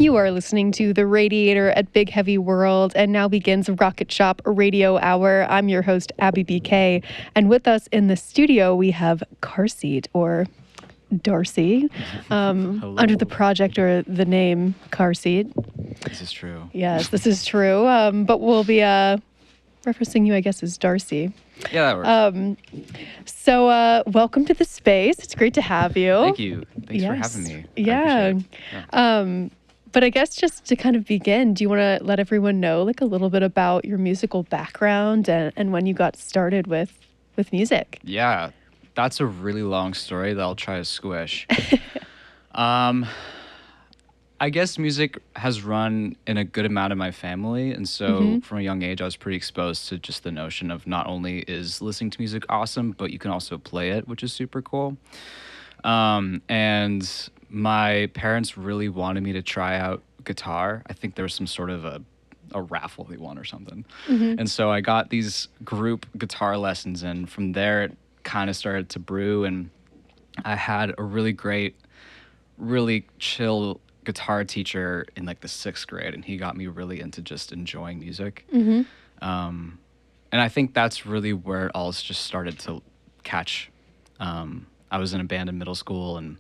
You are listening to The Radiator at Big Heavy World, and now begins Rocket Shop Radio Hour. I'm your host, Abby BK, and with us in the studio, we have Carseat, or Darcy, under the project or the name Carseat. This is true. Yes, this is true, but we'll be referencing you, I guess, as Darcy. Yeah, that works. So welcome to the space. It's great to have you. Thank you. Thanks for having me. Yeah. But I guess just to kind of begin, do you want to let everyone know like a little bit about your musical background and when you got started with music? Yeah, that's a really long story that I'll try to squish. I guess music has run in a good amount of my family. And so from a young age, I was pretty exposed to just the notion of not only is listening to music awesome, but you can also play it, which is super cool. And my parents really wanted me to try out guitar. I think there was some sort of a raffle they won or something. And so I got these group guitar lessons, and from there it kind of started to brew. And I had a really great, really chill guitar teacher in like the 6th grade, and he got me really into just enjoying music. And I think that's really where it all just started to catch. I was in a band in middle school, and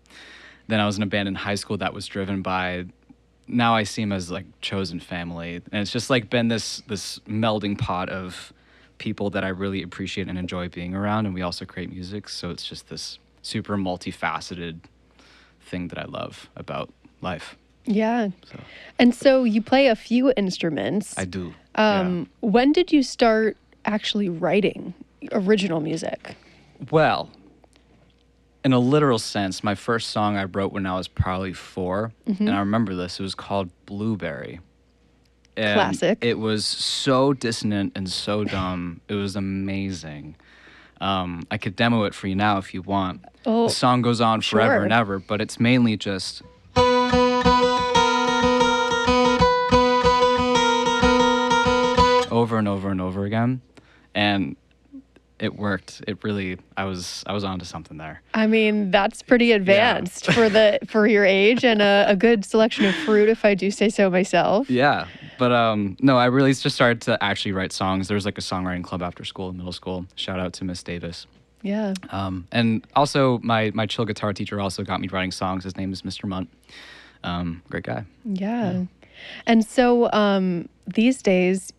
then I was in a band in high school that was driven by, now I see him as like chosen family, and it's just like been this melding pot of people that I really appreciate and enjoy being around, and we also create music, so it's just this super multifaceted thing that I love about life. Yeah. And so you play a few instruments. I do. When did you start actually writing original music? Well, in a literal sense, my first song I wrote when I was probably 4, and I remember this. It was called Blueberry. And classic. It was so dissonant and so dumb. It was amazing. I could demo it for you now if you want. Oh, the song goes on forever sure. and ever, but it's mainly just... over and over and over again, and it worked. It really, I was onto something there. I mean, that's pretty advanced for your age, and a good selection of fruit, if I do say so myself. Yeah, but no, I really just started to actually write songs. There was like a songwriting club after school in middle school. Shout out to Miss Davis. Yeah. And also my chill guitar teacher also got me writing songs. His name is Mr. Munt. Great guy. Yeah. And so these days,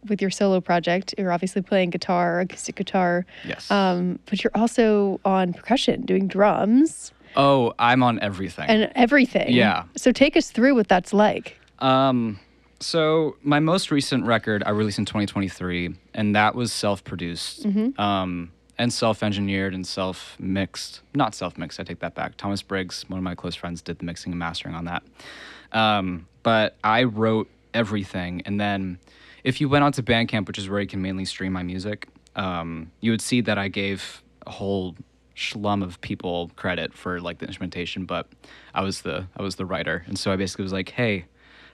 with your solo project, you're obviously playing guitar, acoustic guitar. Yes. But you're also on percussion, doing drums. Oh, I'm on everything. And everything. Yeah. So take us through what that's like. So my most recent record I released in 2023, and that was self-produced, and self-engineered and self-mixed. Not self-mixed, I take that back. Thomas Briggs, one of my close friends, did the mixing and mastering on that. But I wrote everything, and then if you went onto Bandcamp, which is where you can mainly stream my music, you would see that I gave a whole schlum of people credit for like the instrumentation, but I was the writer, and so I basically was like, hey,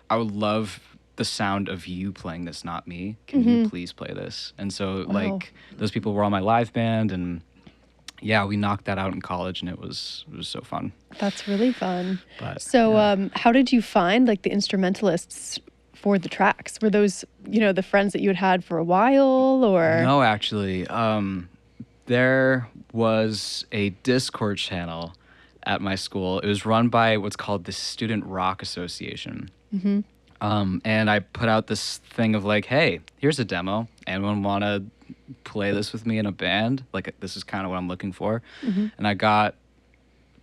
I would love the sound of you playing this, not me. Can you please play this? And so like those people were on my live band, and yeah, we knocked that out in college, and it was so fun. That's really fun. But, so how did you find like the instrumentalists for the tracks? Were those, the friends that you had for a while, or? No, actually. There was a Discord channel at my school. It was run by what's called the Student Rock Association. And I put out this thing of like, hey, here's a demo. Anyone want to play this with me in a band? Like, this is kind of what I'm looking for. And I got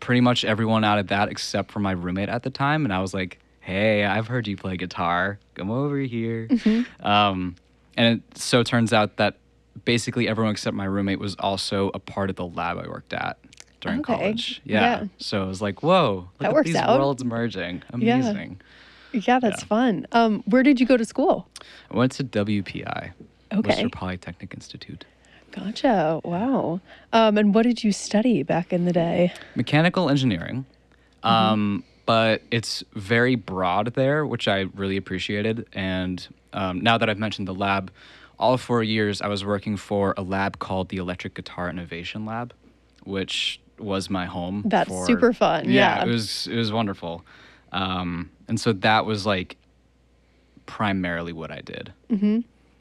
pretty much everyone out of that except for my roommate at the time. And I was like, hey, I've heard you play guitar. Come over here. And it so turns out that basically everyone except my roommate was also a part of the lab I worked at during college. Yeah. So it was like, whoa, look at these worlds merging. Amazing. Yeah, that's fun. Where did you go to school? I went to WPI, Worcester Polytechnic Institute. Gotcha. Wow. And what did you study back in the day? Mechanical engineering. But it's very broad there, which I really appreciated. And now that I've mentioned the lab, all 4 years I was working for a lab called the Electric Guitar Innovation Lab, which was my home. That's super fun. Yeah. It was wonderful. And so that was like primarily what I did,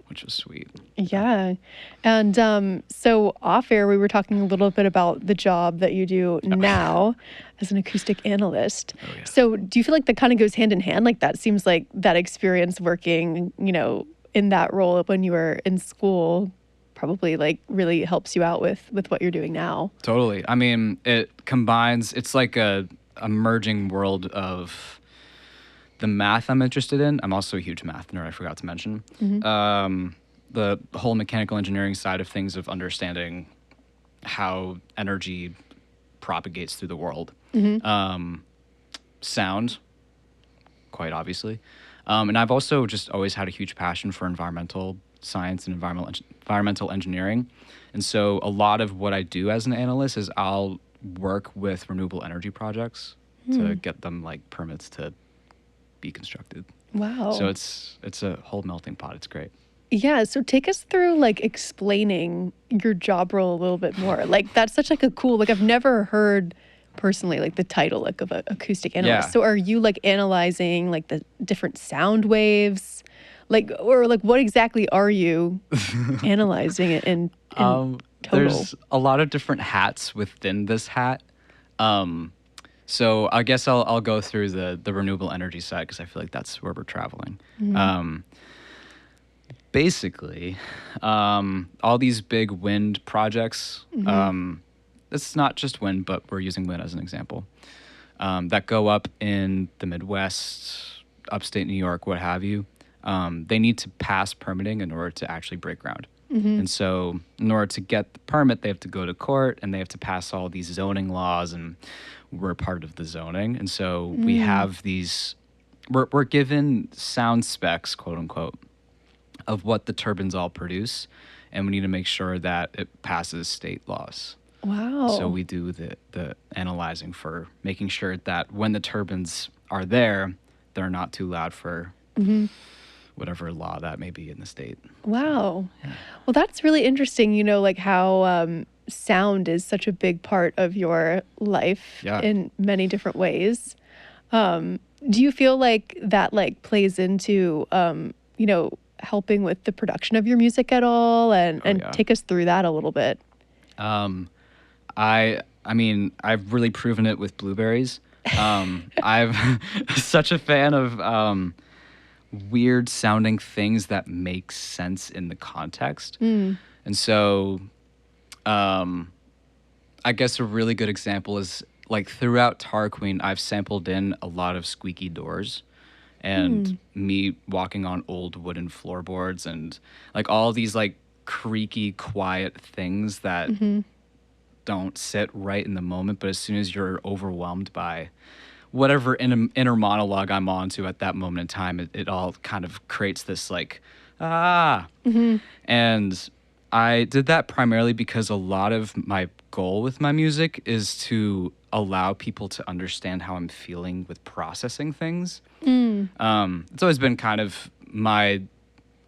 which was sweet. Yeah. And so off air, we were talking a little bit about the job that you do now as an acoustic analyst. Oh, yeah. So do you feel like that kind of goes hand in hand? Like that seems like that experience working, in that role when you were in school probably like really helps you out with what you're doing now. Totally. I mean, it combines, it's like a merging world of the math I'm interested in. I'm also a huge math nerd, I forgot to mention. The whole mechanical engineering side of things, of understanding how energy propagates through the world. Sound, quite obviously. And I've also just always had a huge passion for environmental science and environmental engineering. And so a lot of what I do as an analyst is I'll work with renewable energy projects to get them like permits to be constructed. Wow. So it's a whole melting pot. It's great. Yeah, so take us through like explaining your job role a little bit more. Like that's such like a cool, like I've never heard personally like the title like of an acoustic analyst. Yeah. So are you like analyzing like the different sound waves? Like or like what exactly are you analyzing it in total? There's a lot of different hats within this hat. So I guess I'll go through the renewable energy side because I feel like that's where we're traveling. Basically, all these big wind projects, it's not just wind, but we're using wind as an example, that go up in the Midwest, upstate New York, what have you. They need to pass permitting in order to actually break ground. And so in order to get the permit, they have to go to court and they have to pass all these zoning laws, and we're part of the zoning. And so we have these, we're given sound specs, quote unquote, of what the turbines all produce, and we need to make sure that it passes state laws. Wow. So we do the analyzing for making sure that when the turbines are there, they're not too loud for whatever law that may be in the state. Wow. Well, that's really interesting, like how sound is such a big part of your life in many different ways. Do you feel like that like plays into, helping with the production of your music at all? And take us through that a little bit. I mean, I've really proven it with Blueberries. I'm such a fan of weird sounding things that make sense in the context. And so I guess a really good example is like throughout Tar Queen, I've sampled in a lot of squeaky doors and me walking on old wooden floorboards and like all these like creaky, quiet things that don't sit right in the moment. But as soon as you're overwhelmed by whatever inner monologue I'm on to at that moment in time, it all kind of creates this like, And I did that primarily because a lot of my goal with my music is to allow people to understand how I'm feeling with processing things. It's always been kind of my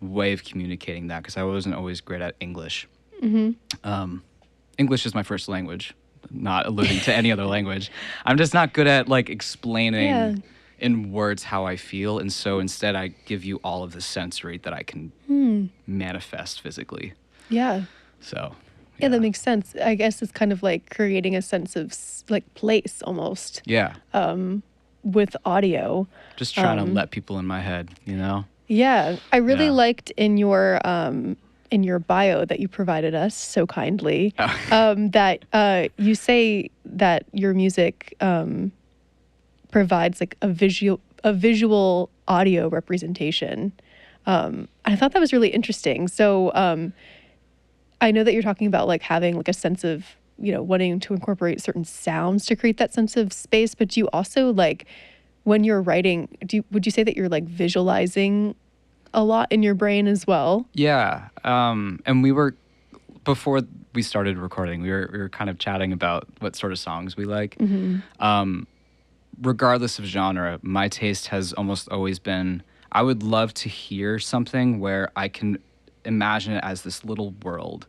way of communicating that because I wasn't always great at English. English is my first language, not alluding to any other language. I'm just not good at like explaining in words how I feel. And so instead I give you all of the sensory that I can manifest physically. Yeah. So. Yeah, that makes sense. I guess it's kind of like creating a sense of like place almost. Yeah. With audio. Just trying to let people in my head, Yeah. I really liked in your bio that you provided us so kindly, that you say that your music provides like a visual audio representation. I thought that was really interesting. So I know that you're talking about like having like a sense of, wanting to incorporate certain sounds to create that sense of space, but do you also like when you're writing, would you say that you're like visualizing a lot in your brain as well? Yeah. And before we started recording, we were kind of chatting about what sort of songs we like. Regardless of genre, my taste has almost always been, I would love to hear something where I can imagine it as this little world,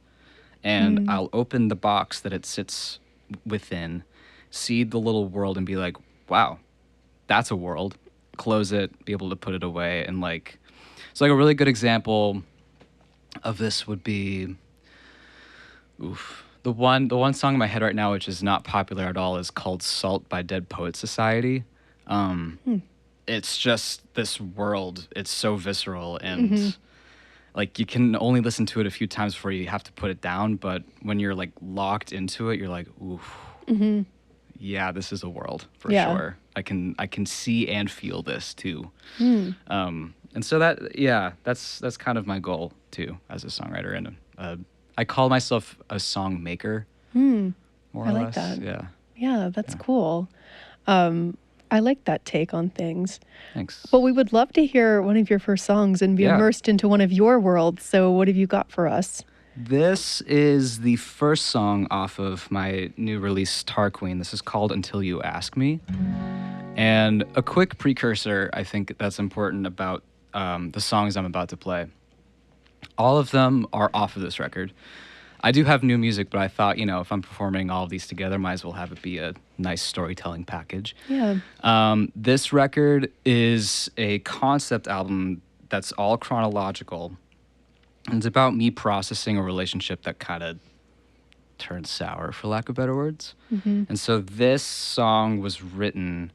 and I'll open the box that it sits within, see the little world and be like, wow, that's a world. Close it, be able to put it away, and like, so like a really good example of this would be, the one song in my head right now, which is not popular at all, is called "Salt" by Dead Poets Society. It's just this world. It's so visceral, and like you can only listen to it a few times before you have to put it down. But when you're like locked into it, you're like, oof. Yeah, this is a world for sure. I can see and feel this too. And so that's kind of my goal too as a songwriter. And I call myself a song maker. More I or like less. that. Yeah. Yeah, that's cool. I like that take on things. Thanks. Well, we would love to hear one of your first songs and be immersed into one of your worlds. So what have you got for us? This is the first song off of my new release, Tar Queen. This is called Until You Ask Me. And a quick precursor, I think that's important about the songs I'm about to play. All of them are off of this record. I do have new music, but I thought, if I'm performing all of these together, might as well have it be a nice storytelling package. Yeah. This record is a concept album that's all chronological. And it's about me processing a relationship that kind of turned sour, for lack of better words. And so this song was written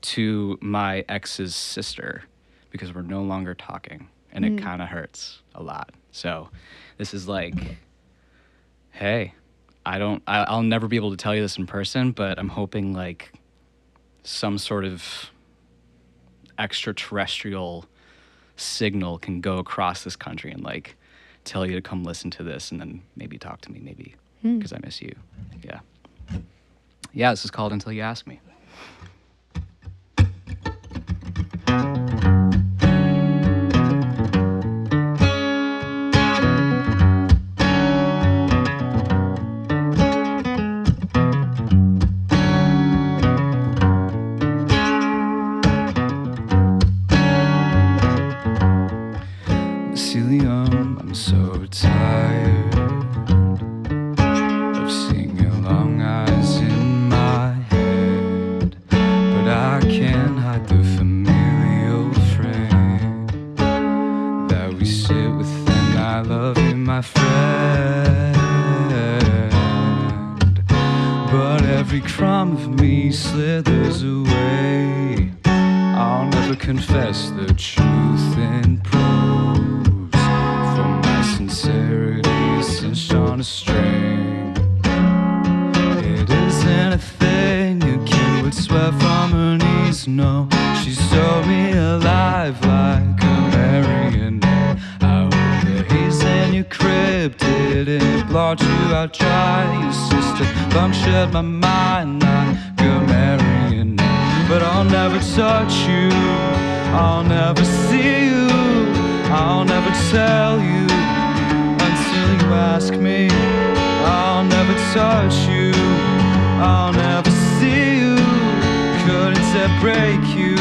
to my ex's sister because we're no longer talking, and it kind of hurts a lot. So this is like, hey, I'll never be able to tell you this in person, but I'm hoping like some sort of extraterrestrial signal can go across this country and like tell you to come listen to this and then maybe talk to me, maybe, because I miss you. Yeah, this is called Until You Ask Me. I'm so tired of seeing your long eyes in my head, but I can't hide the familial frame that we sit within. I love you, my friend, but every crumb of me slithers away. I'll never confess the truth in prose. Sincerity is cinched on a string. It isn't a thing akin would swear from her knees. No, she sewed me alive like a marionette. I hope the haze in your crib didn't blot you out dry. Your sister punctured my mind like a marionette. But I'll never touch you, I'll never see you, I'll never tell you until you ask me. I'll never touch you, I'll never see you, couldn't separate you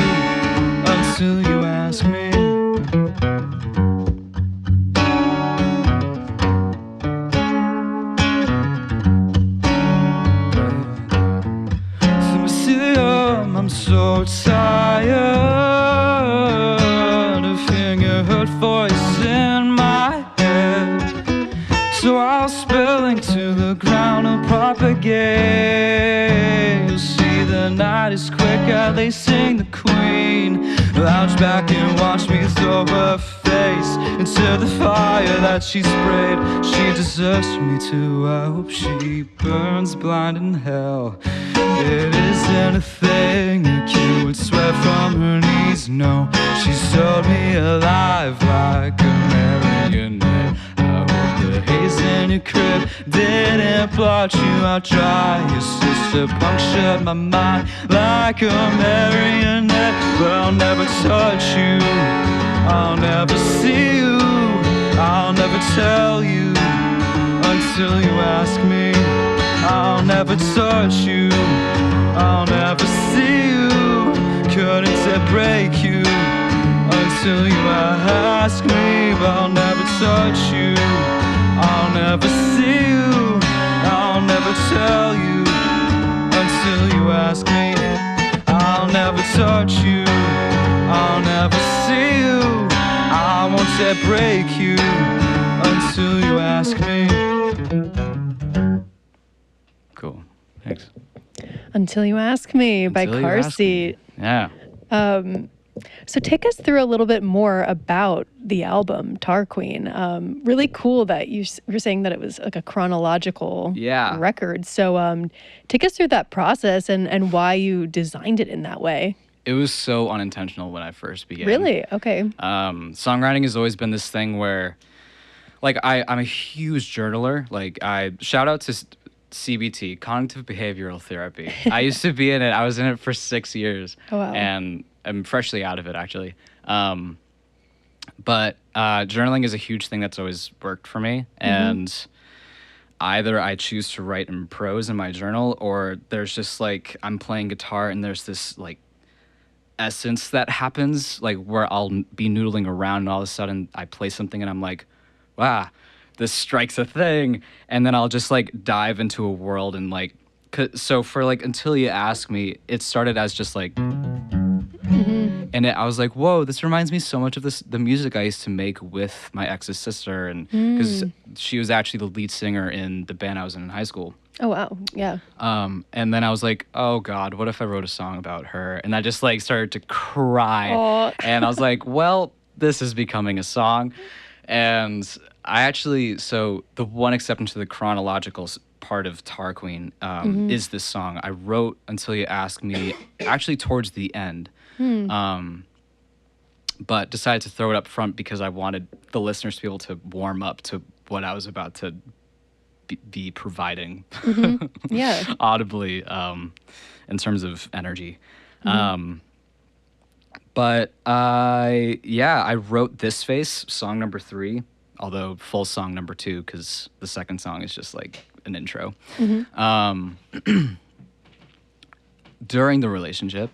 until you ask me. I'm so tired of hearing your hurt voice in my head. So I'll spill ink to the ground and propagate. You'll see the night is quick as they sing the queen. Lounge back and watch me throw her face into the fire that she sprayed. She deserves me too, I hope she burns blind in hell. It isn't a thing a kid would swear from her knees. No, she sewed me alive like a marionette. I hope the haze in your crib didn't blot you out dry. Your sister punctured my mind like a marionette. But I'll never touch you, I'll never see you, I'll never tell you until you ask me. I'll never touch you, I'll never see you, couldn't separate you until you ask me. But I'll never touch you, I'll never see you, I'll never tell you until you ask me. I'll never touch without you. I'll never see you. I won't dare break you until you ask me. Cool. Thanks. Until You Ask Me by Until You Ask Me. Carseat. Yeah. So take us through a little bit more about the album Tar Queen. Really cool that you're saying that it was like a chronological record. So take us through that process and why you designed it in that way. It was so unintentional when I first began. Really? Okay. Songwriting has always been this thing where, like, I'm a huge journaler. Like, I shout out to CBT, Cognitive Behavioral Therapy. I used to be in it. I was in it for 6 years. Oh, wow. And I'm freshly out of it, actually. But journaling is a huge thing that's always worked for me. And either I choose to write in prose in my journal, or there's just like, I'm playing guitar and there's this like essence that happens, like where I'll be noodling around and all of a sudden I play something and I'm like, wow, this strikes a thing. And then I'll just like dive into a world and like, so for like Until You Ask Me, it started as just like, and I was like, whoa, this reminds me so much of the music I used to make with my ex's sister. And because she was actually the lead singer in the band I was in high school. Oh, wow. Yeah. And then I was like, oh God, what if I wrote a song about her? And I just like started to cry. Aww. And I was like, well, this is becoming a song. And I actually, so the one exception to the chronological part of Tar Queen is this song. I wrote Until You Ask Me actually towards the end. But decided to throw it up front because I wanted the listeners to be able to warm up to what I was about to be providing audibly in terms of energy. But I wrote This Face, song number 3, although full song number 2 because the second song is just like an intro. During the relationship,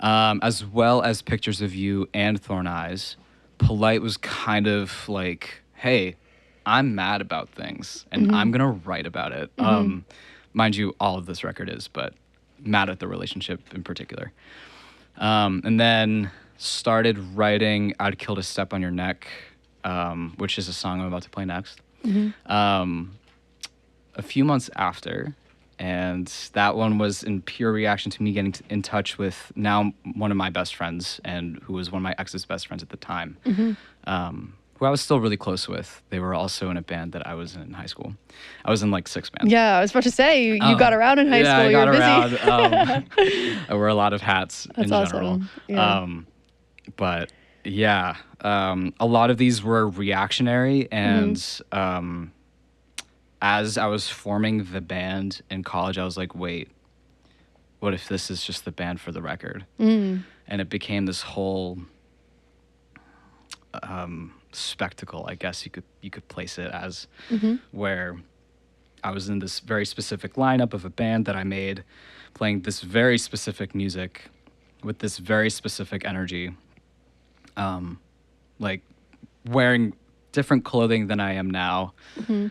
as well as Pictures of You and Thorn Eyes, Polite was kind of like, hey, I'm mad about things and I'm gonna write about it. Mind you, all of this record is, but mad at the relationship in particular. And then started writing I'd Kill to Step on Your Neck, which is a song I'm about to play next. A few months after, and that one was in pure reaction to me getting in touch with now one of my best friends, and who was one of my ex's best friends at the time, who I was still really close with. They were also in a band that I was in high school. I was in like 6 bands. Yeah, I was about to say, you got around in high school. You were busy. Around. I wear a lot of hats in general. Awesome. Yeah. But yeah, a lot of these were reactionary, and as I was forming the band in college, I was like, wait, what if this is just the band for the record? And it became this whole spectacle, I guess you could place it as, where I was in this very specific lineup of a band that I made, playing this very specific music with this very specific energy, like wearing different clothing than I am now,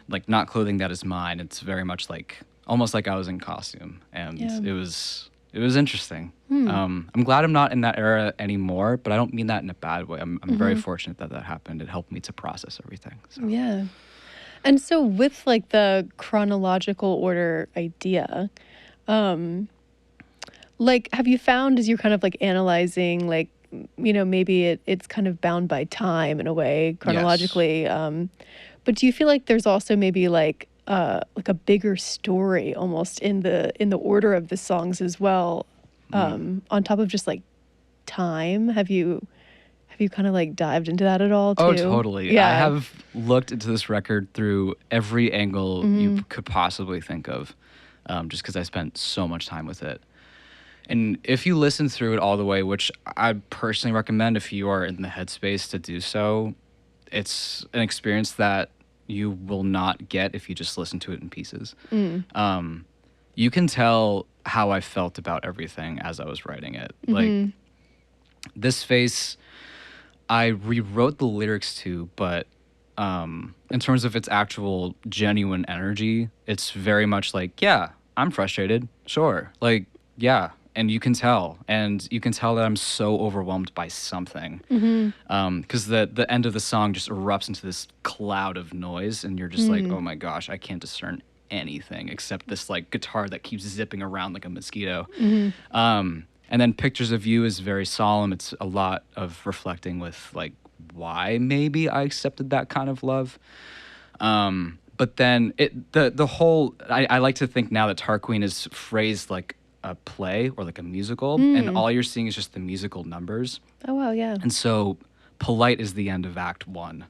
like not clothing that is mine. It's very much like almost like I was in costume, and it was interesting. I'm glad I'm not in that era anymore, but I don't mean that in a bad way. I'm very fortunate that happened. It helped me to process everything. So. Yeah. And so with like the chronological order idea, like have you found as you're kind of like analyzing, like, you know, maybe it's kind of bound by time in a way chronologically. Yes. But do you feel like there's also maybe like a bigger story almost in the order of the songs as well, on top of just like time? Have you kind of like dived into that at all too? Oh, totally. Yeah. I have looked into this record through every angle you could possibly think of, just because I spent so much time with it. And if you listen through it all the way, which I personally recommend if you are in the headspace to do so, it's an experience that you will not get if you just listen to it in pieces. You can tell how I felt about everything as I was writing it. Like, This Face, I rewrote the lyrics to, but in terms of its actual genuine energy, it's very much like, yeah, I'm frustrated, sure. Like, yeah, and you can tell that I'm so overwhelmed by something, because the end of the song just erupts into this cloud of noise, and you're just like, oh my gosh, I can't discern anything except this like guitar that keeps zipping around like a mosquito. And then Pictures of You is very solemn. It's a lot of reflecting with like why maybe I accepted that kind of love. But then the whole, I like to think now that Tarquin is phrased like a play or like a musical, and all you're seeing is just the musical numbers. Oh, wow, yeah. And so Polite is the end of Act 1.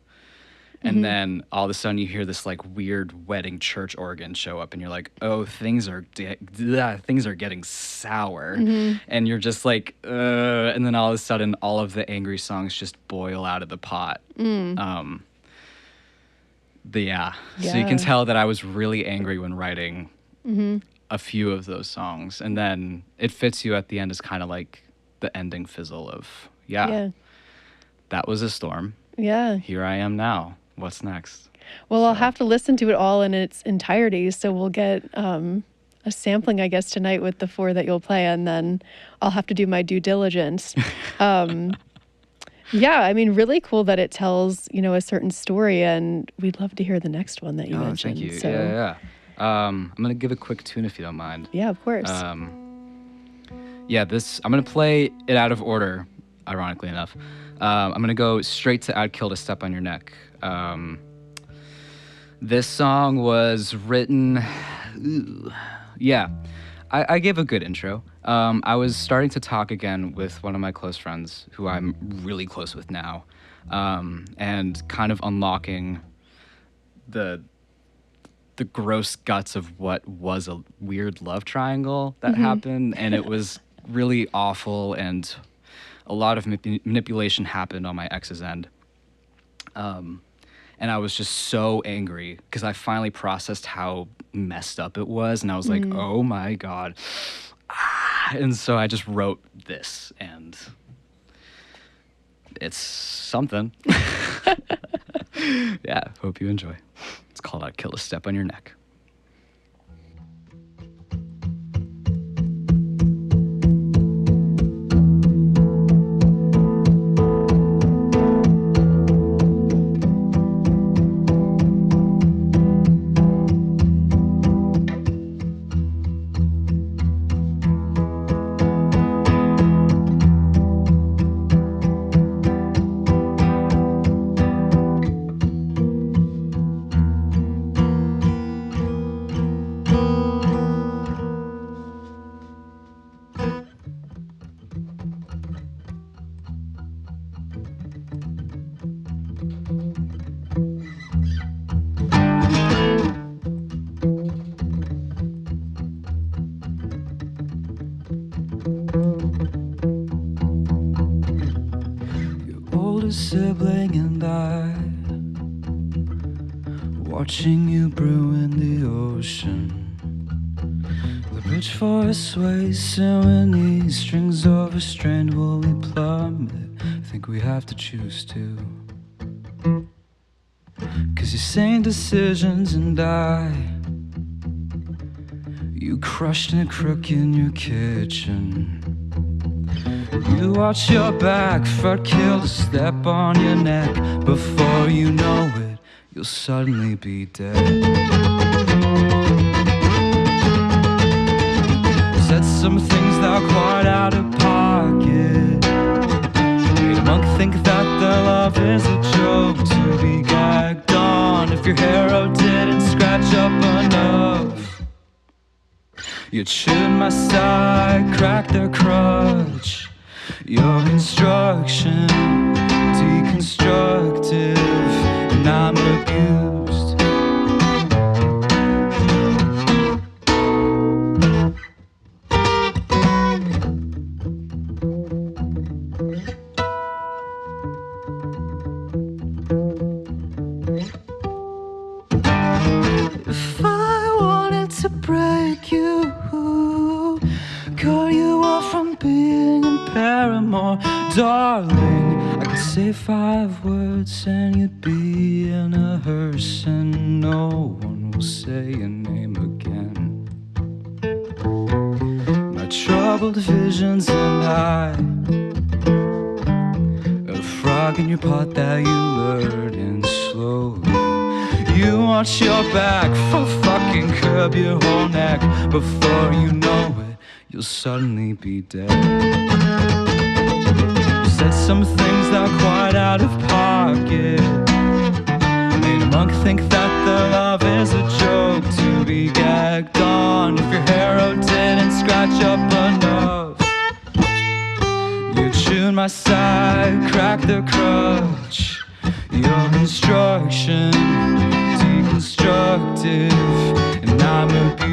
And then all of a sudden you hear this like weird wedding church organ show up, and you're like, oh, things are getting sour. And you're just like, and then all of a sudden all of the angry songs just boil out of the pot. So you can tell that I was really angry when writing a few of those songs. And then It Fits You at the end is kind of like the ending fizzle of, that was a storm. Yeah. Here I am now. What's next? Well, I'll have to listen to it all in its entirety. So we'll get a sampling, I guess, tonight with the 4 that you'll play, and then I'll have to do my due diligence. Yeah, I mean, really cool that it tells, a certain story, and we'd love to hear the next one that you mentioned. Thank you. So. Yeah. I'm going to give a quick tune if you don't mind. Yeah, of course. I'm going to play it out of order, ironically enough. I'm going to go straight to I'd Kill to Step on Your Neck. This song was written... I gave a good intro. I was starting to talk again with one of my close friends, who I'm really close with now, and kind of unlocking the gross guts of what was a weird love triangle that happened, and it was really awful, and a lot of manipulation happened on my ex's end. And I was just so angry because I finally processed how messed up it was, and I was like, oh my God. And so I just wrote this, and it's something. Yeah, hope you enjoy. It's called I'd Kill to Step on Your Neck. Sibling and I, watching you brew in the ocean. The bridge for us waves, and when these strings overstrained, will we plummet? Think we have to choose to. Cause you're saying decisions and you crushed in a crook in your kitchen. You watch your back for I'd kill to step on your neck. Before you know it, you'll suddenly be dead. Said some things that are quite out of pocket. Made a monk think that their love is a joke to be gagged on. If your hero didn't scratch up enough, you chewed my side, cracked their crutch. Your construction, deconstructive, and I'm abused. If I wanted to break you, cut you off from being in Paramore, darling, I could say 5 words and you'd be in a hearse, and no one will say your name again. My trust troubled visions and a frog in your pot that you lured in slowly. You watch your back for fucking curb your whole neck. Before you know it, you'll suddenly be dead. You said some things that are quite out of pocket. Made a monk think that their love is a joke to be gagged on. If your hero didn't scratch up enough, you chewed my side, cracked the crutch. Your instruction deconstructive, and I'm abused.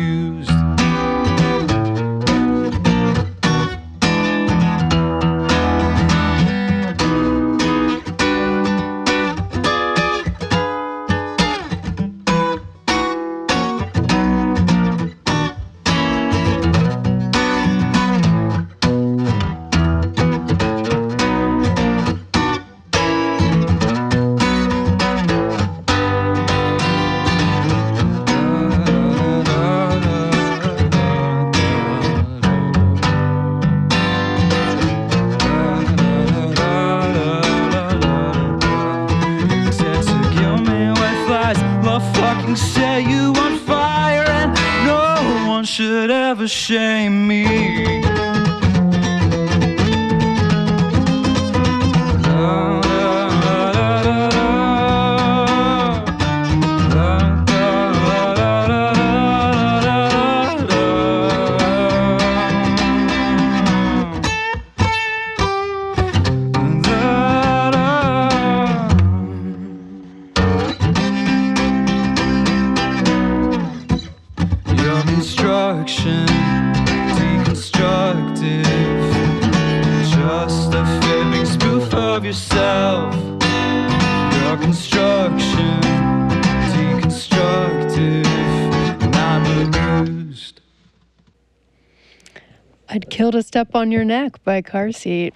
Set you on fire, and no one should ever shame me. Instruction deconstructive, just a fibbing spoof of yourself. Your construction deconstructive, and I'm amused. I'd Kill to Step on Your Neck by Carseat.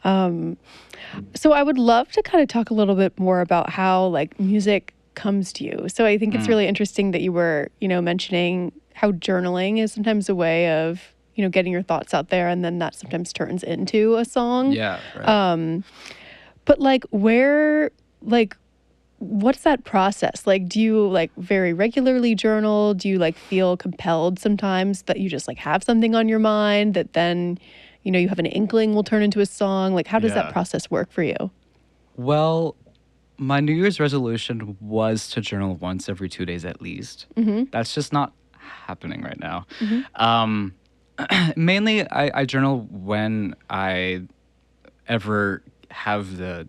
So I would love to kind of talk a little bit more about how like music comes to you. So I think it's really interesting that you were, mentioning how journaling is sometimes a way of, getting your thoughts out there, and then that sometimes turns into a song. Yeah, right. But what's that process? Like, do you very regularly journal? Do you feel compelled sometimes that you just have something on your mind that then, you have an inkling will turn into a song? Like, how does that process work for you? Well, my New Year's resolution was to journal once every 2 days at least. Mm-hmm. That's just not happening right now. Mm-hmm. Mainly, I journal when I ever have the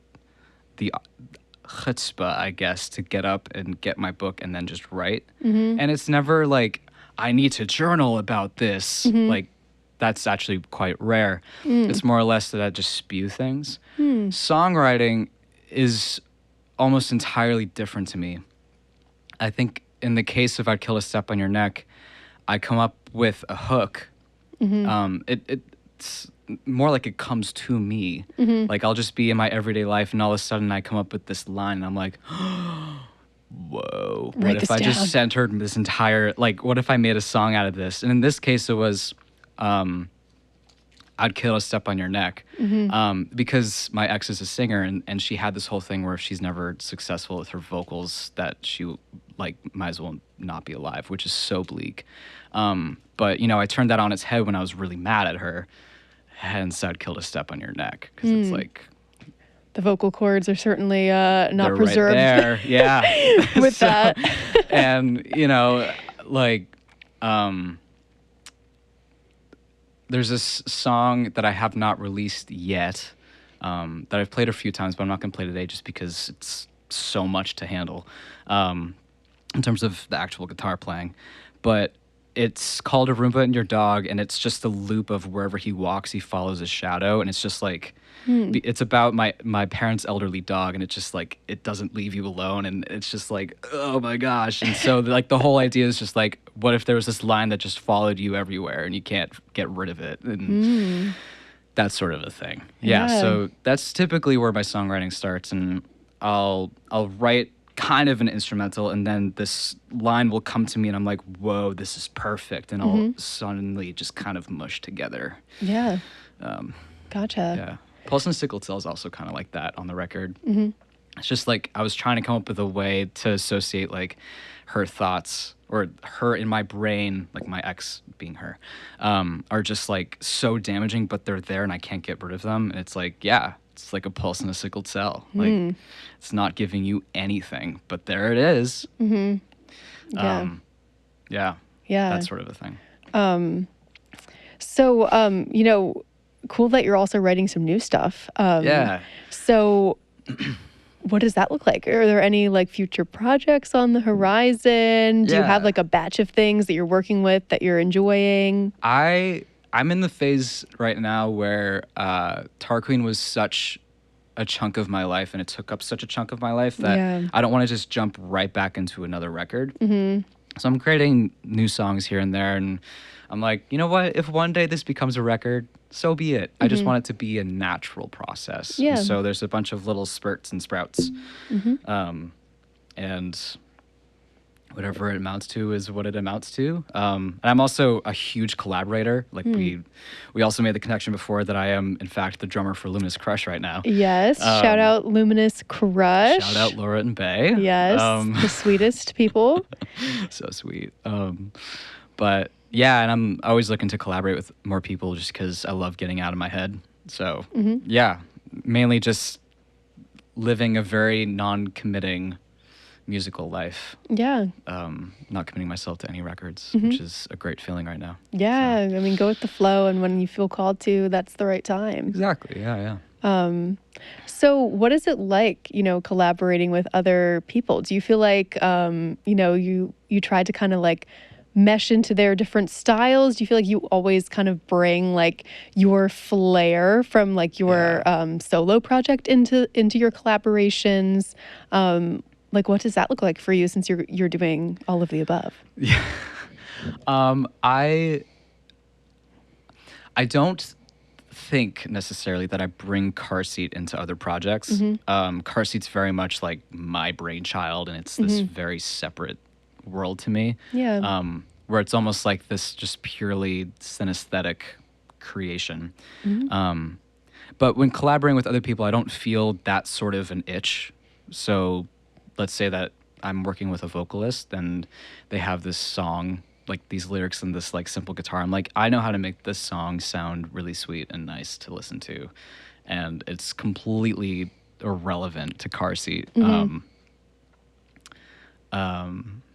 chutzpah, I guess, to get up and get my book and then just write. Mm-hmm. And it's never like, I need to journal about this. Mm-hmm. That's actually quite rare. It's more or less that I just spew things. Songwriting is almost entirely different to me. I think in the case of I'd Kill a Step on Your Neck, I come up with a hook. Mm-hmm. It's more like it comes to me. Mm-hmm. Like I'll just be in my everyday life and all of a sudden I come up with this line and I'm like, whoa, what if I just centered this entire, what if I made a song out of this? And in this case, it was I'd Kill a Step on Your Neck. Mm-hmm. Because my ex is a singer and she had this whole thing where if she's never successful with her vocals that she might as well not be alive, which is so bleak. But I turned that on its head when I was really mad at her, and so I'd Kill a Step on Your Neck, because it's the vocal cords are certainly not they're preserved right there. Yeah. with that. And there's this song that I have not released yet, that I've played a few times, but I'm not going to play today just because it's so much to handle in terms of the actual guitar playing. But it's called A Roomba and Your Dog, and it's just a loop of wherever he walks, he follows his shadow, and it's just it's about my parents' elderly dog, and it's just it doesn't leave you alone, and it's just oh my gosh. And so the whole idea is just what if there was this line that just followed you everywhere and you can't get rid of it, and that sort of a thing. Yeah, so that's typically where my songwriting starts, and I'll write kind of an instrumental, and then this line will come to me and I'm like, whoa, this is perfect, and I'll suddenly just kind of mush together. Yeah. Um, Gotcha. yeah. Pulse and Sickle Cell is also kind of like that on the record. It's just like I was trying to come up with a way to associate like her thoughts or her in my brain, like my ex being her, are just like so damaging, but they're there and I can't get rid of them. And it's like, yeah, it's like a pulse in a sickled cell. Like it's not giving you anything, but there it is. Yeah. Yeah. Yeah. That sort of a thing. So, you know, cool that you're also writing some new stuff. Yeah. So what does that look like? Are there any like future projects on the horizon? Do you have Yeah. like a batch of things that you're working with that you're enjoying? I'm in the phase right now where Tarqueen was such a chunk of my life, and it took up such a chunk of my life that Yeah. I don't want to just jump right back into another record. So I'm creating new songs here and there, and I'm like, you know what? If one day this becomes a record, so be it. I just want it to be a natural process. Yeah. And so there's a bunch of little spurts and sprouts. And whatever it amounts to is what it amounts to. And I'm also a huge collaborator. Like we also made the connection before that I am, in fact, the drummer for Luminous Crush right now. Yes. Shout out Luminous Crush. Shout out Laura and Bay. Yes. The sweetest people. So sweet. But yeah, and I'm always looking to collaborate with more people just because I love getting out of my head. So yeah, mainly just living a very non-committing musical life. Yeah. Not committing myself to any records, which is a great feeling right now. Yeah. I mean, go with the flow, and when you feel called to, that's the right time. Exactly. Yeah. So what is it like, you know, collaborating with other people? Do you feel like, you know, you tried to kind of like mesh into their different styles? Do you feel like you always kind of bring like your flair from like your solo project into your collaborations? Like, what does that look like for you since you're doing all of the above? Yeah. I don't think necessarily that I bring Carseat into other projects. Carseat's very much like my brainchild, and it's this very separate world to me. Yeah. Where it's almost like this just purely synesthetic creation. But when collaborating with other people, I don't feel that sort of an itch. So let's say that I'm working with a vocalist and they have this song, like these lyrics and this like simple guitar. I'm like, I know how to make this song sound really sweet and nice to listen to. And it's completely irrelevant to Carseat.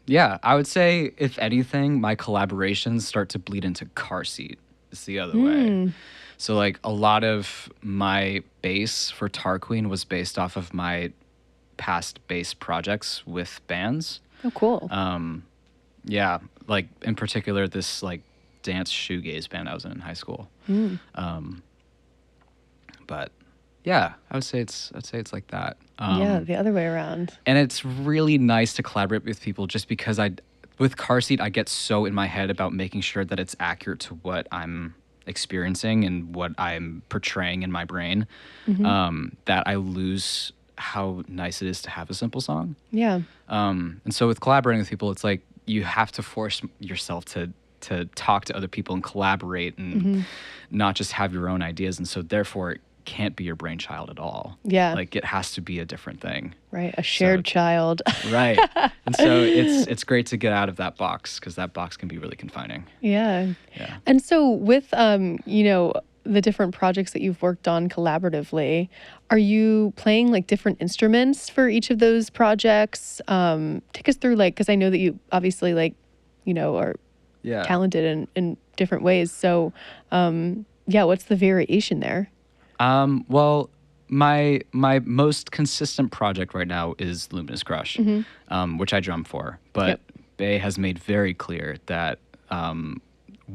Yeah, I would say, if anything, my collaborations start to bleed into Carseat. It's the other way. So, like, a lot of my bass for Tarqueen was based off of my past bass projects with bands. Oh, cool. Yeah, like, in particular, this, like, dance shoegaze band I was in high school. But, yeah, I'd say it's like that. Yeah, the other way around. And it's really nice to collaborate with people just because with Carseat, I get so in my head about making sure that it's accurate to what I'm experiencing and what I'm portraying in my brain, that I lose how nice it is to have a simple song. Yeah. And so with collaborating with people, it's like you have to force yourself to talk to other people and collaborate and not just have your own ideas. And so therefore it can't be your brainchild at all. Yeah. Like it has to be a different thing. Right. A shared child. Right. And so it's great to get out of that box because that box can be really confining. Yeah. Yeah. And so with, you know, the different projects that you've worked on collaboratively, are you playing like different instruments for each of those projects? Take us through like, because I know that you obviously like, you know, are talented in different ways. So yeah, what's the variation there? Well, my most consistent project right now is Luminous Crush, which I drum for. But Bay has made very clear that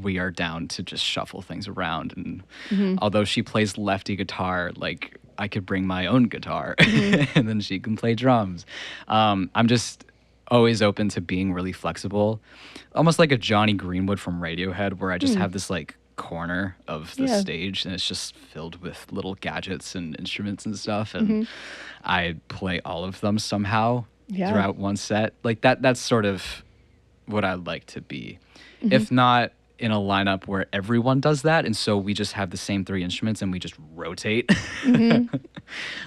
we are down to just shuffle things around. And although she plays lefty guitar, like I could bring my own guitar and then she can play drums. I'm just always open to being really flexible, almost like a Johnny Greenwood from Radiohead, where I just have this like corner of the stage and it's just filled with little gadgets and instruments and stuff, and I play all of them somehow, Yeah. throughout one set. Like that's sort of what I'd like to be. If not in a lineup where everyone does that, and so we just have the same 3 instruments and we just rotate.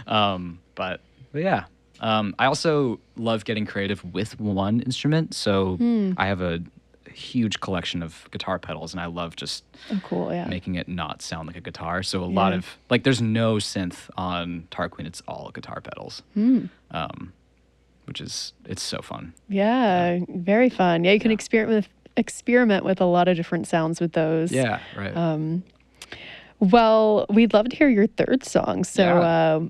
But yeah. I also love getting creative with one instrument. So I have a huge collection of guitar pedals, and I love just Oh, cool. Yeah. making it not sound like a guitar. So a lot of, like, there's no synth on Tarquin. It's all guitar pedals, which is, it's so fun. Yeah. Very fun. Yeah. You can experiment with a lot of different sounds with those. Yeah, right. Well, we'd love to hear your third song. So, Yeah.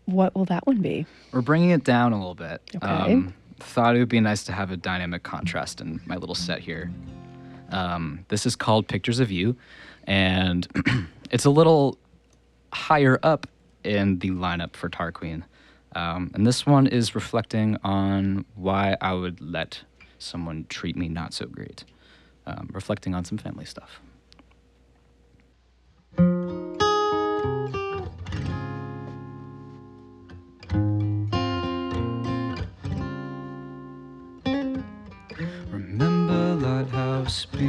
what will that one be? We're bringing it down a little bit. Okay. Thought it would be nice to have a dynamic contrast in my little set here. This is called Pictures of You, and it's a little higher up in the lineup for Tarquin. And this one is reflecting on why I would let someone treat me not so great, reflecting on some family stuff. Remember Lighthouse Beach?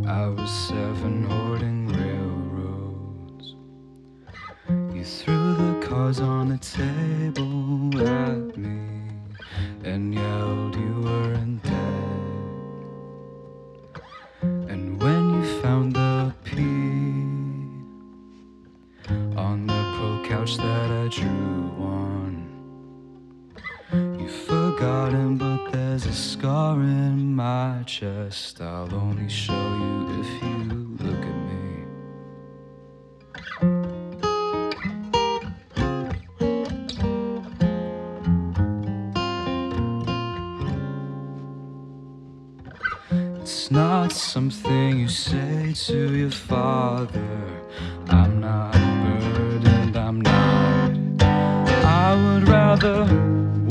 I was 7 hoarding railroads. You threw the cards on the table at me and yelled you weren't dead. And when you found the pea on the pearl couch that I drew on, you've forgotten, but there's a scar in my chest. I'll only show you if you look at me. It's not something you say to your father. I'm not burdened, I'm not. I would rather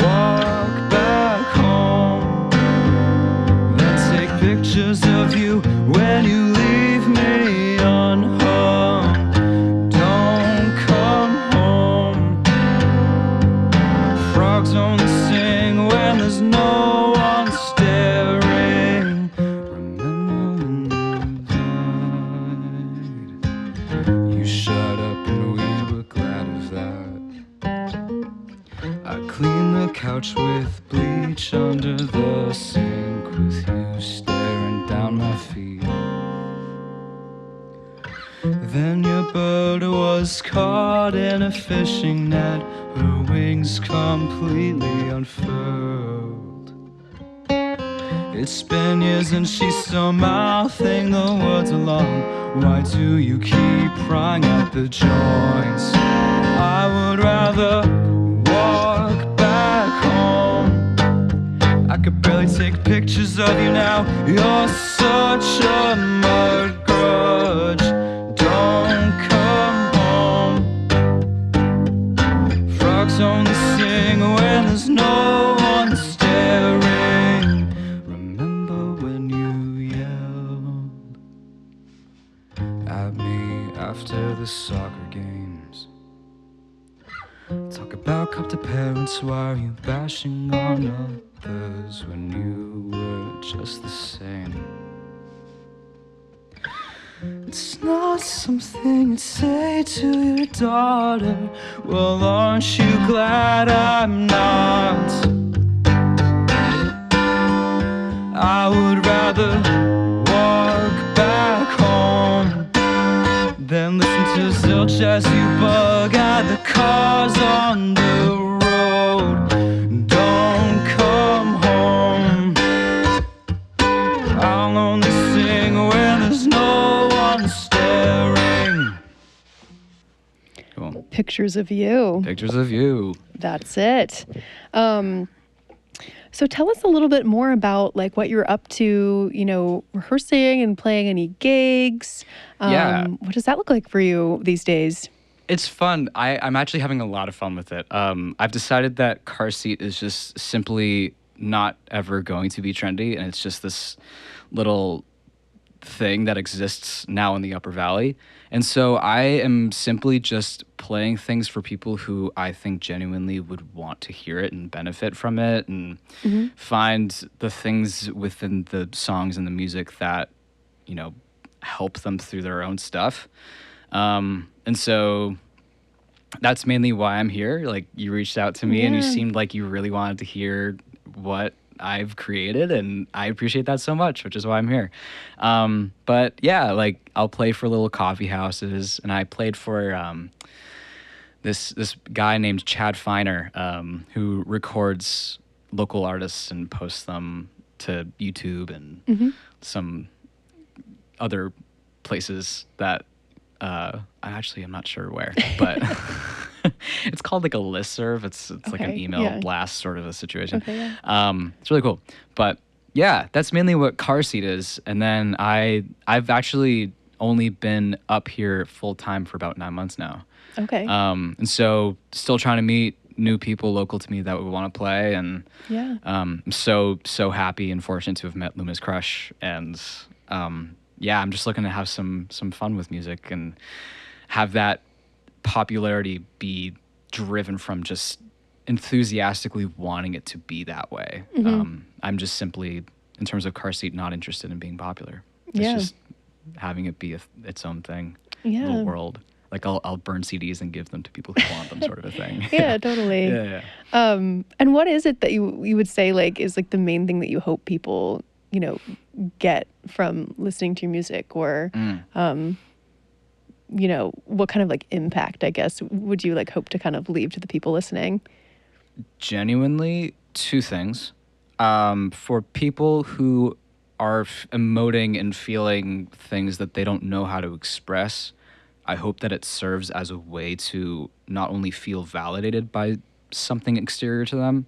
walk back home than take pictures of you when you leave me unhung. Don't come home. Frogs only sing when there's no one staring. You shut up and we were glad of that. I cleaned the couch with bleach under the sink, with you staring down my feet. Then your bird was caught in a fishing net, her wings completely unfurled. It's been years and she's still mouthing the words along. Why do you keep prying at the joints? I would rather walk back home. I could barely take pictures of you now. You're such a mud grudge. Don't come home. Frogs only sing when there's no one staring. Remember when you yelled at me after the soccer games? Talk about cup to parents, why are you bashing on others when you were just the same? It's not something you'd say to your daughter. Well, aren't you glad I'm not? I would rather walk back home than listen to zilch as you bug at the cars on the road. Don't come home. I'll only sing when there's no one staring. Cool. Pictures of You. Pictures of You. That's it. So tell us a little bit more about like what you're up to, you know, rehearsing and playing any gigs. Yeah. What does that look like for you these days? It's fun. I'm actually having a lot of fun with it. I've decided that Carseat is just simply not ever going to be trendy, and it's just this little thing that exists now in the Upper Valley. And so I am simply just playing things for people who I think genuinely would want to hear it and benefit from it, and find the things within the songs and the music that, you know, help them through their own stuff. And so that's mainly why I'm here. Like, you reached out to me and you Yeah. seemed like you really wanted to hear what I've created, and I appreciate that so much, which is why I'm here. But yeah, like, I'll play for little coffee houses, and I played for this guy named Chad Finer, who records local artists and posts them to YouTube and some other places that I'm not sure where, but it's called like a listserv. It's like an Okay, email yeah. blast sort of a situation. Okay, yeah. It's really cool. But yeah, that's mainly what Carseat is. And then I've actually only been up here full time for about 9 months now. Okay. And so still trying to meet new people local to me that would want to play. And Yeah. I'm so happy and fortunate to have met Luna's Crush. And yeah, I'm just looking to have some fun with music and have that popularity be driven from just enthusiastically wanting it to be that way. I'm just simply, in terms of Carseat, not interested in being popular. It's Yeah. just having it be its own thing, Yeah. little world. Like, I'll burn CDs and give them to people who want them, sort of a thing. Yeah, totally. Yeah. And what is it that you would say, like, is like the main thing that you hope people, you know, get from listening to your music, or you know, what kind of like impact, I guess, would you like hope to kind of leave to the people listening? Genuinely, two things. For people who are emoting and feeling things that they don't know how to express, I hope that it serves as a way to not only feel validated by something exterior to them,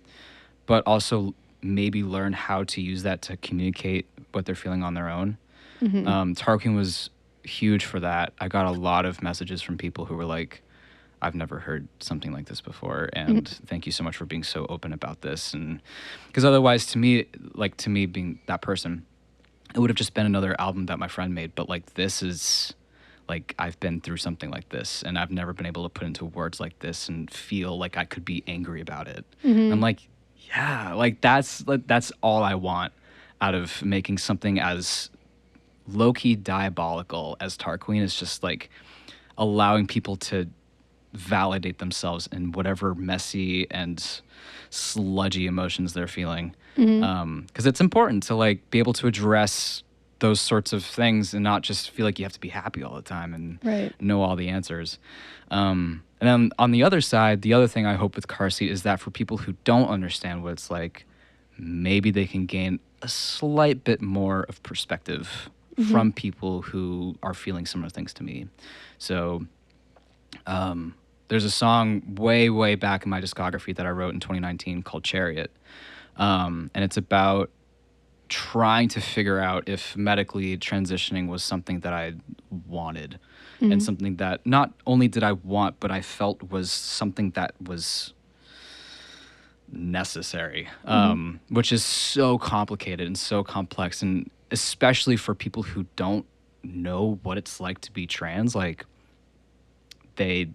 but also maybe learn how to use that to communicate what they're feeling on their own. Tarquin was huge for that. I got a lot of messages from people who were like, I've never heard something like this before, and thank you so much for being so open about this. And because otherwise, to me being that person, it would have just been another album that my friend made. But like, this is like, I've been through something like this, and I've never been able to put into words like this and feel like I could be angry about it. I'm like, yeah, like that's all I want out of making something as low-key diabolical as Tarquin, is just like allowing people to validate themselves in whatever messy and sludgy emotions they're feeling. Because it's important to like be able to address those sorts of things and not just feel like you have to be happy all the time and Right. know all the answers. And then on the other side, the other thing I hope with Carseat is that for people who don't understand what it's like, maybe they can gain a slight bit more of perspective from people who are feeling similar things to me. So there's a song way back in my discography that I wrote in 2019 called Chariot. And it's about trying to figure out if medically transitioning was something that I wanted, and something that not only did I want, but I felt was something that was necessary, which is so complicated and so complex, and especially for people who don't know what it's like to be trans. Like, they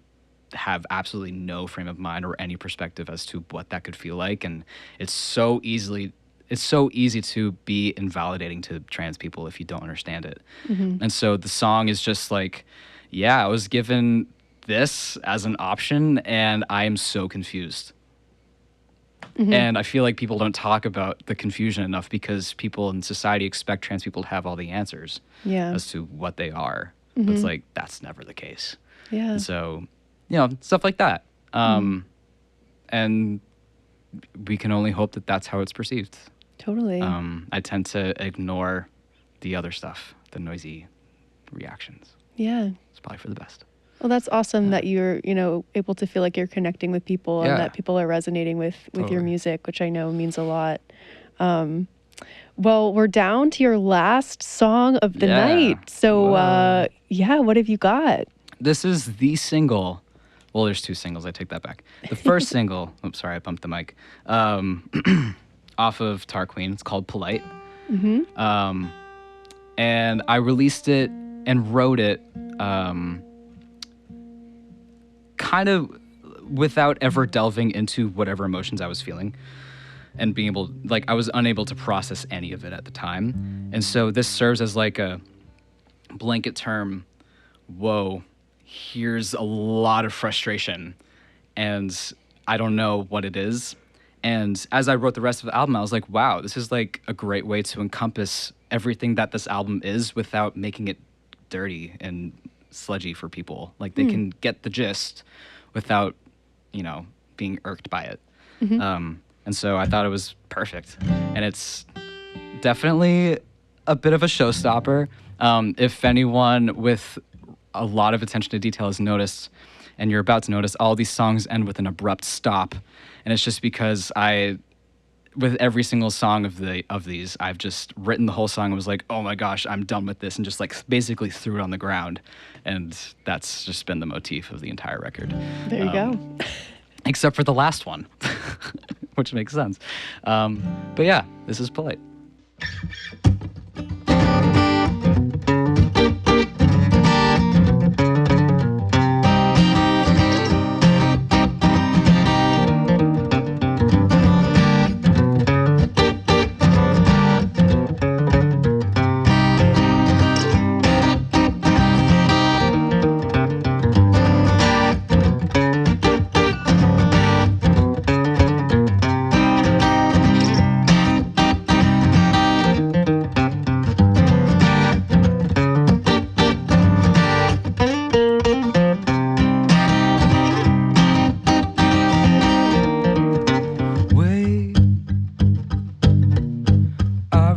have absolutely no frame of mind or any perspective as to what that could feel like, and it's so easy to be invalidating to trans people if you don't understand it. And so the song is just like, yeah, I was given this as an option and I am so confused. And I feel like people don't talk about the confusion enough, because people in society expect trans people to have all the answers Yeah. as to what they are. But it's like, that's never the case. Yeah. And so, you know, stuff like that. And we can only hope that that's how it's perceived. Totally. I tend to ignore the other stuff, the noisy reactions. Yeah. It's probably for the best. Well, that's awesome that you're, you know, able to feel like you're connecting with people Yeah. and that people are resonating with your Totally. music, which I know means a lot. Well, we're down to your last song of the Yeah. night. So, Whoa. yeah, what have you got? This is the single. Well, there's two singles. I take that back. The first single, oops, sorry, I bumped the mic, off of Tarquin. It's called Polite. and I released it and wrote it kind of without ever delving into whatever emotions I was feeling and being able, like, I was unable to process any of it at the time. And so this serves as like a blanket term. Whoa, here's a lot of frustration and I don't know what it is. And as I wrote the rest of the album, I was like, wow, this is like a great way to encompass everything that this album is without making it dirty and sludgy for people. Like they can get the gist without, you know, being irked by it. And so I thought it was perfect. And it's definitely a bit of a showstopper. If anyone with a lot of attention to detail has noticed, and you're about to notice, all these songs end with an abrupt stop. And it's just because with every single song of these, I've just written the whole song and was like, oh my gosh, I'm done with this, and just like basically threw it on the ground. And that's just been the motif of the entire record. There you go. Except for the last one, which makes sense. But yeah, this is Polite.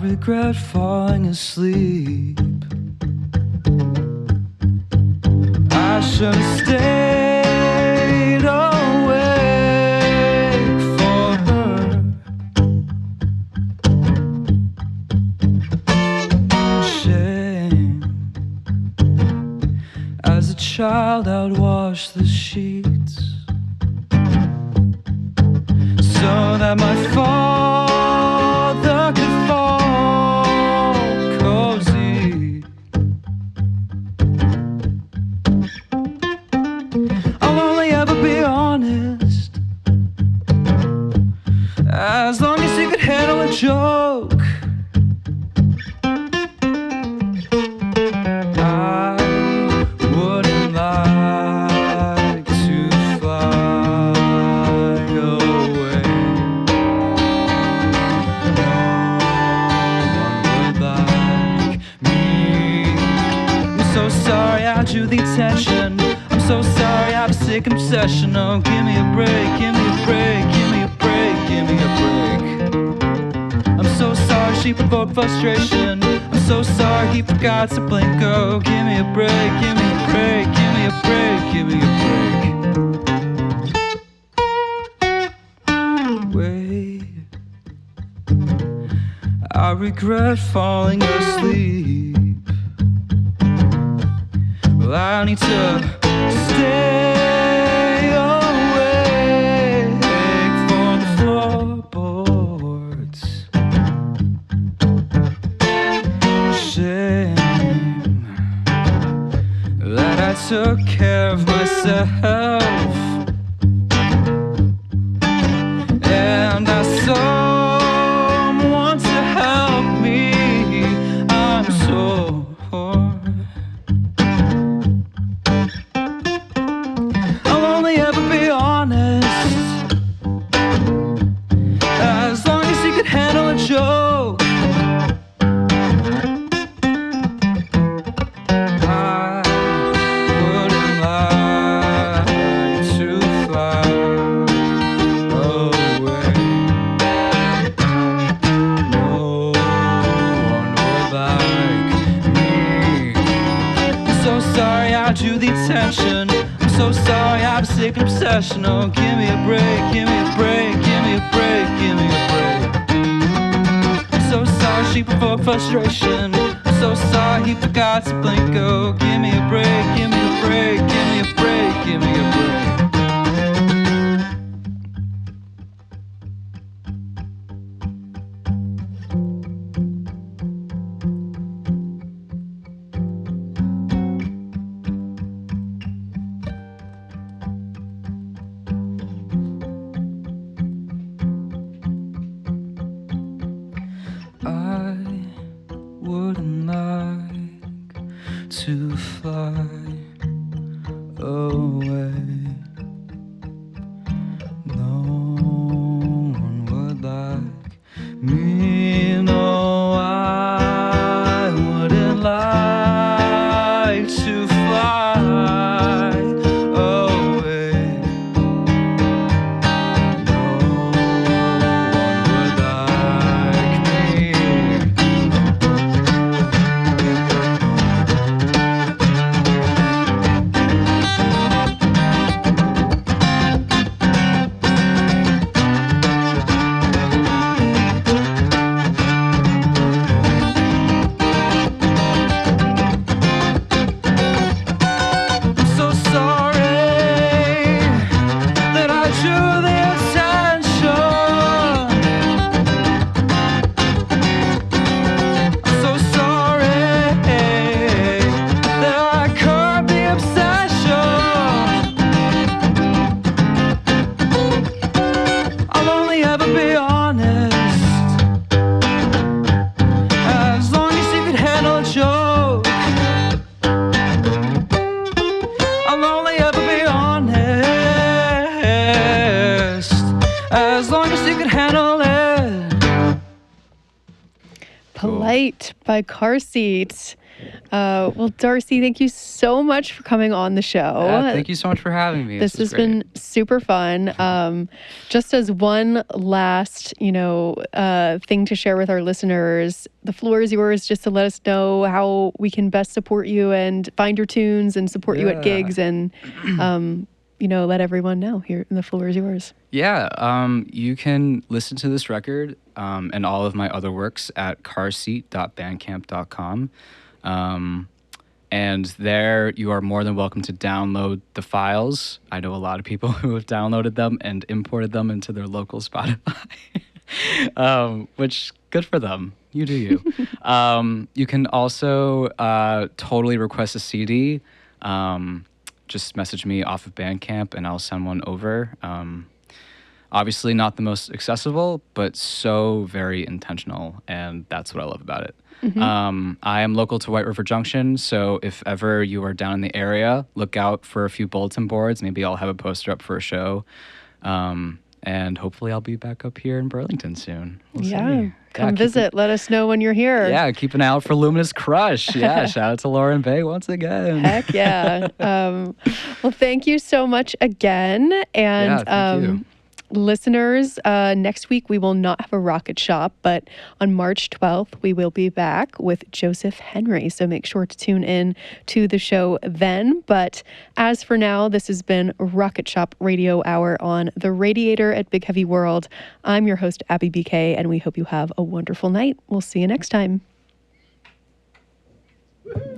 Regret falling asleep. I should have stayed awake for her. Shame. As a child, I'd wash the sheets so that my father could fall cozy. I'll only ever be honest as long as you could handle a joke. I wouldn't like to fly away. No one would like me. I'm so sorry I drew the attention. I'm so sorry I have a sick obsession. Oh, give me a break, give me a break, give me a break, give me a break. I'm so sorry she provoked frustration. I'm so sorry he forgot to blink. Oh, give me a break, give me a break, give me a break, give me a break. Wait, I regret falling asleep. Well, I need to stay awake for the floorboards. Shame that I took care of myself, and I someone to help me. I'm so I'll only ever be honest as long as you could handle a joke. I wouldn't like to fly away. No one would like me. I'm so sorry I drew the attention. I'm so sorry I have a sick obsession. Oh, give me a break, give me a break, give me a break, give me a break. I'm so sorry she provoked frustration. I'm so sorry he forgot to blink. Oh, give me a break, give me a break, give me a break, give me a break. to fly away. No one would like me, no, I wouldn't like to fly away. No one would like me. So sorry that I drew the attention. I'm so sorry that I caught the obsession. I'll only ever be honest as long as you could handle a joke. I'll only ever be honest as long as you can handle it. Polite by Carseat. Well, Darcy, thank you so much for coming on the show. Thank you so much for having me. This was has been super fun. Just as one last, thing to share with our listeners, the floor is yours just to let us know how we can best support you and find your tunes and support you at gigs and, let everyone know. Here, the floor is yours. Yeah, you can listen to this record and all of my other works at carseat.bandcamp.com. And there you are more than welcome to download the files. I know a lot of people who have downloaded them and imported them into their local Spotify, which good for them. You do you. You can also totally request a CD. Just message me off of Bandcamp and I'll send one over. Obviously not the most accessible, but so very intentional, and that's what I love about it. I am local to White River Junction, so if ever you are down in the area, look out for a few bulletin boards. Maybe I'll have a poster up for a show. And hopefully I'll be back up here in Burlington soon. We'll see. Come visit. Let us know when you're here. Yeah, keep an eye out for Luminous Crush. Yeah, shout out to Lauren Bay once again. Heck yeah. Well, thank you so much again. And thank you. Listeners, next week we will not have a rocket shop, but on March 12th, we will be back with Joseph Henry. So make sure to tune in to the show then. But as for now, this has been Rocket Shop Radio Hour on The Radiator at Big Heavy World. I'm your host, Abby BK, and we hope you have a wonderful night. We'll see you next time.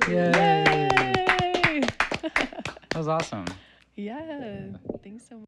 Yay! Yay! That was awesome. Yeah. Thanks so much.